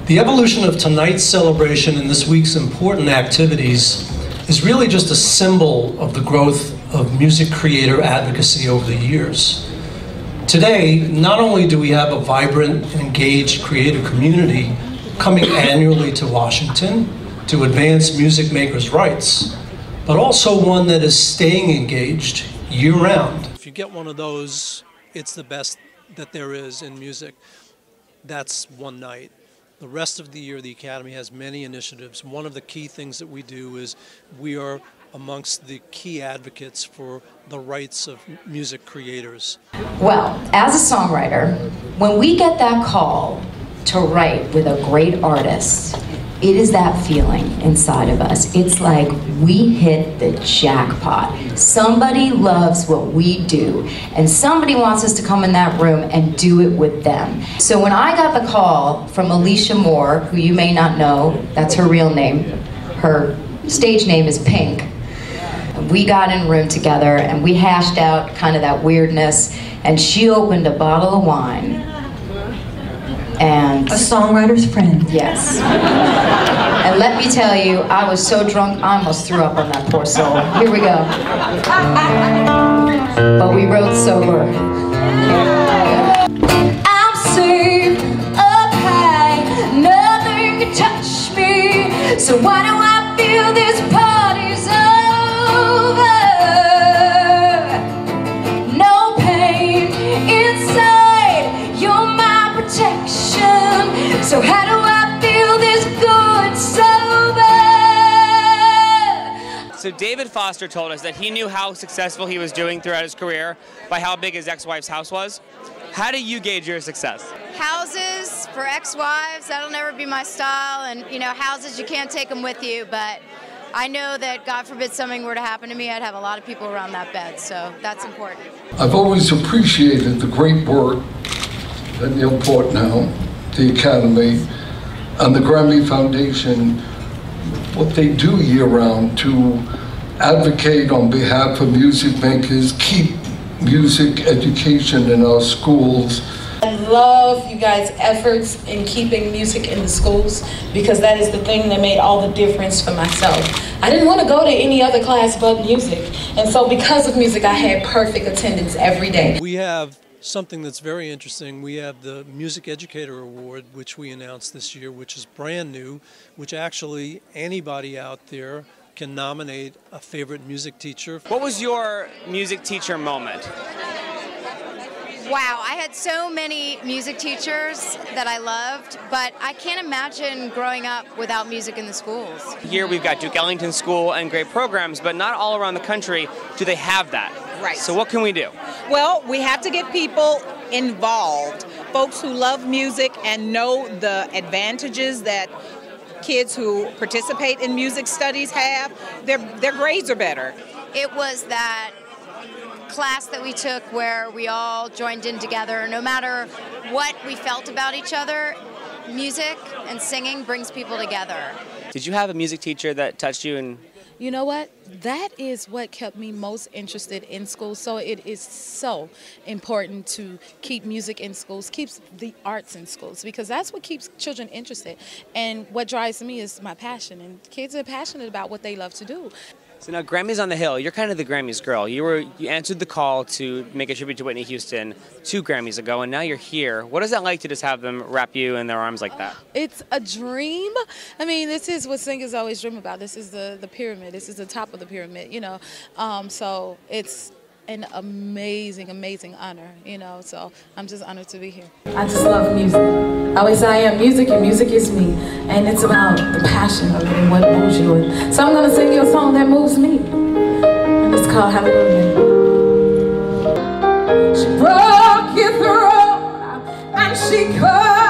The evolution of tonight's celebration and this week's important activities is really just a symbol of the growth of music creator advocacy over the years. Today, not only do we have a vibrant and engaged creative community coming annually to Washington to advance music makers' rights, but also one that is staying engaged year-round. If you get one of those, it's the best that there is in music. That's one night. The rest of the year, the Academy has many initiatives. One of the key things that we do is we are amongst the key advocates for the rights of music creators. Well, as a songwriter, when we get that call to write with a great artist, it is that feeling inside of us. It's like we hit the jackpot. Somebody loves what we do, and somebody wants us to come in that room and do it with them. So when I got the call from Alicia Moore, who you may not know, that's her real name. Her stage name is Pink. We got in a room together and we hashed out kind of that weirdness, and she opened a bottle of wine. And a songwriter's friend. Yes. And let me tell you, I was so drunk, I almost threw up on that poor soul. Here we go. But we wrote sober. I'm safe up high, nothing can touch me. So why do I feel this party's over? No pain inside, you're my protection. So how do I feel this good sober? So David Foster told us that he knew how successful he was doing throughout his career by how big his ex-wife's house was. How do you gauge your success? Houses for ex-wives, that'll never be my style. And you know, houses, you can't take them with you, but I know that God forbid something were to happen to me, I'd have a lot of people around that bed, so that's important. I've always appreciated the great work that Neil Portnow, the Academy, and the Grammy Foundation, what they do year-round to advocate on behalf of music makers, keep music education in our schools. I love you guys' efforts in keeping music in the schools, because that is the thing that made all the difference for myself. I didn't want to go to any other class but music, and so because of music I had perfect attendance every day. We have something that's very interesting. We have the Music Educator Award, which we announced this year, which is brand new, which actually anybody out there can nominate a favorite music teacher. What was your music teacher moment? Wow, I had so many music teachers that I loved, but I can't imagine growing up without music in the schools. Here we've got Duke Ellington School and great programs, but not all around the country do they have that. Right. So what can we do? Well, we have to get people involved, folks who love music and know the advantages that kids who participate in music studies have. Their grades are better. It was that class that we took where we all joined in together. No matter what we felt about each other, music and singing brings people together. Did you have a music teacher that touched you? And you know what? That is what kept me most interested in school. So it is so important to keep music in schools, keeps the arts in schools, because that's what keeps children interested. And what drives me is my passion, and kids are passionate about what they love to do. So now Grammys on the Hill, you're kind of the Grammys girl. You answered the call to make a tribute to Whitney Houston 2 Grammys ago, and now you're here. What is that like to just have them wrap you in their arms like that? It's a dream. I mean, this is what singers always dream about. This is the pyramid. This is the top of the pyramid, you know. So it's an amazing, amazing honor, you know. So I'm just honored to be here. I just love music. I always say I am music and music is me. And it's about the passion of it and what moves you. And so I'm going to sing you a song that moves me. And it's called Hallelujah. She broke your throat and she cut